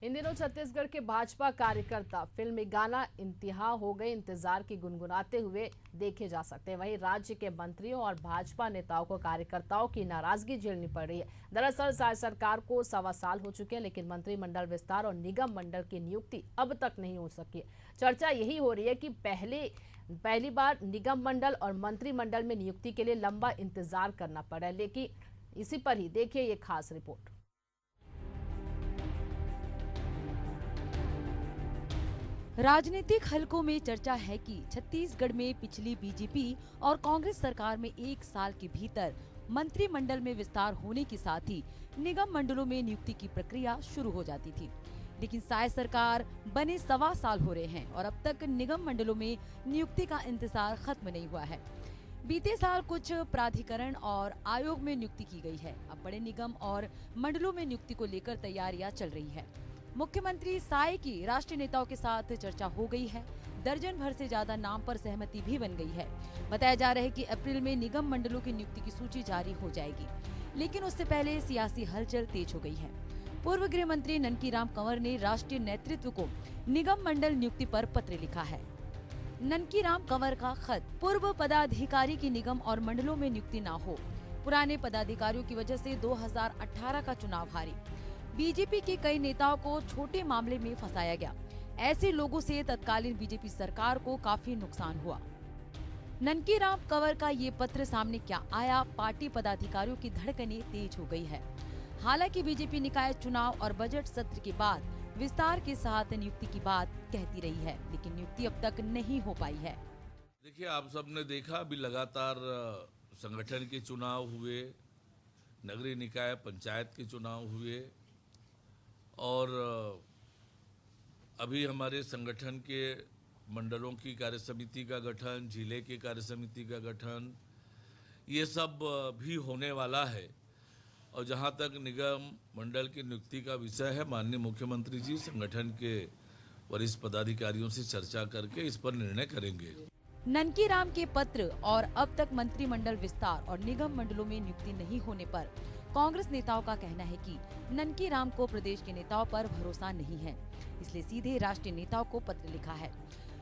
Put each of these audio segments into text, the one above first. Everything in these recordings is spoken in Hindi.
इन दिनों छत्तीसगढ़ के भाजपा कार्यकर्ता फिल्मी गाना इंतहा हो गए इंतजार की गुनगुनाते हुए देखे जा सकते हैं। वहीं राज्य के मंत्रियों और भाजपा नेताओं को कार्यकर्ताओं की नाराजगी झेलनी पड़ रही है। दरअसल सरकार को 1.25 साल हो चुके हैं, लेकिन मंत्रिमंडल विस्तार और निगम मंडल की नियुक्ति अब तक नहीं हो सकी। चर्चा यही हो रही है कि पहली बार निगम मंडल और मंत्रिमंडल में नियुक्ति के लिए लंबा इंतजार करना पड़ा है। लेकिन इसी पर ही देखिए ये खास रिपोर्ट। राजनीतिक हलकों में चर्चा है कि छत्तीसगढ़ में पिछली बीजेपी और कांग्रेस सरकार में 1 साल के भीतर मंत्रिमंडल में विस्तार होने के साथ ही निगम मंडलों में नियुक्ति की प्रक्रिया शुरू हो जाती थी। लेकिन साय सरकार बने 1.25 साल हो रहे हैं और अब तक निगम मंडलों में नियुक्ति का इंतजार खत्म नहीं हुआ है। बीते साल कुछ प्राधिकरण और आयोग में नियुक्ति की गई है। अब बड़े निगम और मंडलों में नियुक्ति को लेकर तैयारियां चल रही है। मुख्यमंत्री साय की राष्ट्रीय नेताओं के साथ चर्चा हो गई है। दर्जन भर से ज्यादा नाम पर सहमति भी बन गई है। बताया जा रहा है कि अप्रैल में निगम मंडलों की नियुक्ति की सूची जारी हो जाएगी, लेकिन उससे पहले सियासी हलचल तेज हो गई है। पूर्व गृह मंत्री ननकीराम कंवर ने राष्ट्रीय नेतृत्व को निगम मंडल नियुक्ति पर पत्र लिखा है। ननकीराम कंवर का खत, पूर्व पदाधिकारी की निगम और मंडलों में नियुक्ति न हो, पुराने पदाधिकारियों की वजह से 2018 का चुनाव हारी, बीजेपी के कई नेताओं को छोटे मामले में फंसाया गया, ऐसे लोगों से तत्कालीन बीजेपी सरकार को काफी नुकसान हुआ। ननकीराम कंवर का ये पत्र सामने क्या आया, पार्टी पदाधिकारियों की धड़कनें तेज हो गई है। हालांकि बीजेपी निकाय चुनाव और बजट सत्र के बाद विस्तार के साथ नियुक्ति की बात कहती रही है, लेकिन नियुक्ति अब तक नहीं हो पाई है। देखिए, आप सबने देखा अभी लगातार संगठन के चुनाव हुए, नगरीय निकाय पंचायत के चुनाव हुए और अभी हमारे संगठन के मंडलों की कार्यसमिति का गठन, जिले की कार्यसमिति का गठन, ये सब भी होने वाला है। और जहाँ तक निगम मंडल की नियुक्ति का विषय है, माननीय मुख्यमंत्री जी संगठन के वरिष्ठ पदाधिकारियों से चर्चा करके इस पर निर्णय करेंगे। ननकीराम के पत्र और अब तक मंत्रिमंडल विस्तार और निगम मंडलों में नियुक्ति नहीं होने पर कांग्रेस नेताओं का कहना है कि ननकीराम को प्रदेश के नेताओं पर भरोसा नहीं है, इसलिए सीधे राष्ट्रीय नेताओं को पत्र लिखा है।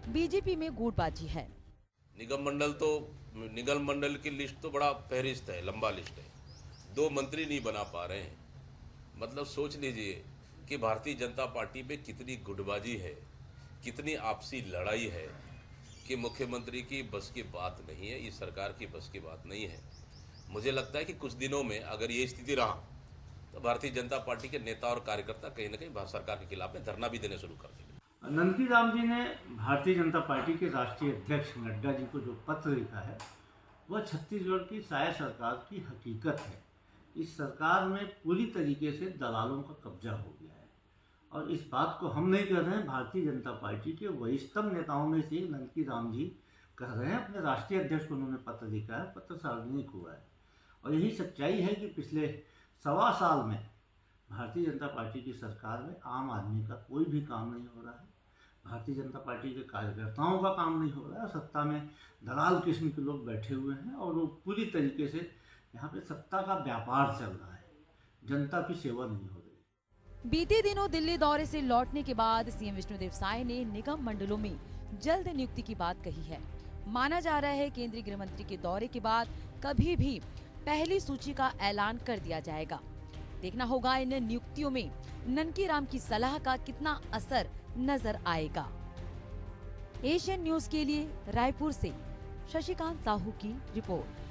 बीजेपी में गुटबाजी है। निगम मंडल की लिस्ट तो बड़ा फहरिस्त है, लंबा लिस्ट है। 2 मंत्री नहीं बना पा रहे हैं। मतलब सोच लीजिए कि भारतीय जनता पार्टी में कितनी गुटबाजी है, कितनी आपसी लड़ाई है कि मुख्यमंत्री की बस की बात नहीं है, इस सरकार की बस की बात नहीं है। मुझे लगता है कि कुछ दिनों में अगर ये स्थिति रहा तो भारतीय जनता पार्टी के नेता और कार्यकर्ता कहीं न कहीं भारत सरकार के खिलाफ में धरना भी देने शुरू कर देंगे। ननकीराम जी ने भारतीय जनता पार्टी के राष्ट्रीय अध्यक्ष नड्डा जी को जो पत्र लिखा है, वह छत्तीसगढ़ की साय सरकार की हकीकत है। इस सरकार में पूरी तरीके से दलालों का कब्जा हो गया है और इस बात को हम नहीं कह रहे हैं, भारतीय जनता पार्टी के वरिष्ठतम नेताओं में से ननकीराम जी कह रहे हैं। अपने राष्ट्रीय अध्यक्ष को उन्होंने पत्र लिखा है, पत्र सार्वजनिक हुआ है और यही सच्चाई है कि पिछले 1.25 साल में भारतीय जनता पार्टी की सरकार में आम आदमी का कोई भी काम नहीं हो रहा है। भारतीय जनता पार्टी के कार्यकर्ताओं का काम नहीं हो रहा है। सत्ता में दलाल किस्म के लोग बैठे हुए हैं और वो पूरी तरीके से यहाँ पे सत्ता का व्यापार चल रहा है, जनता की सेवा नहीं हो रही। बीते दिनों दिल्ली दौरे से लौटने के बाद सीएम विष्णुदेव साय ने निगम मंडलों में जल्द नियुक्ति की बात कही है। माना जा रहा है केंद्रीय गृह मंत्री के दौरे के बाद कभी भी पहली सूची का ऐलान कर दिया जाएगा। देखना होगा इन नियुक्तियों में ननकीराम की सलाह का कितना असर नजर आएगा। एशियन न्यूज के लिए रायपुर से शशिकांत साहू की रिपोर्ट।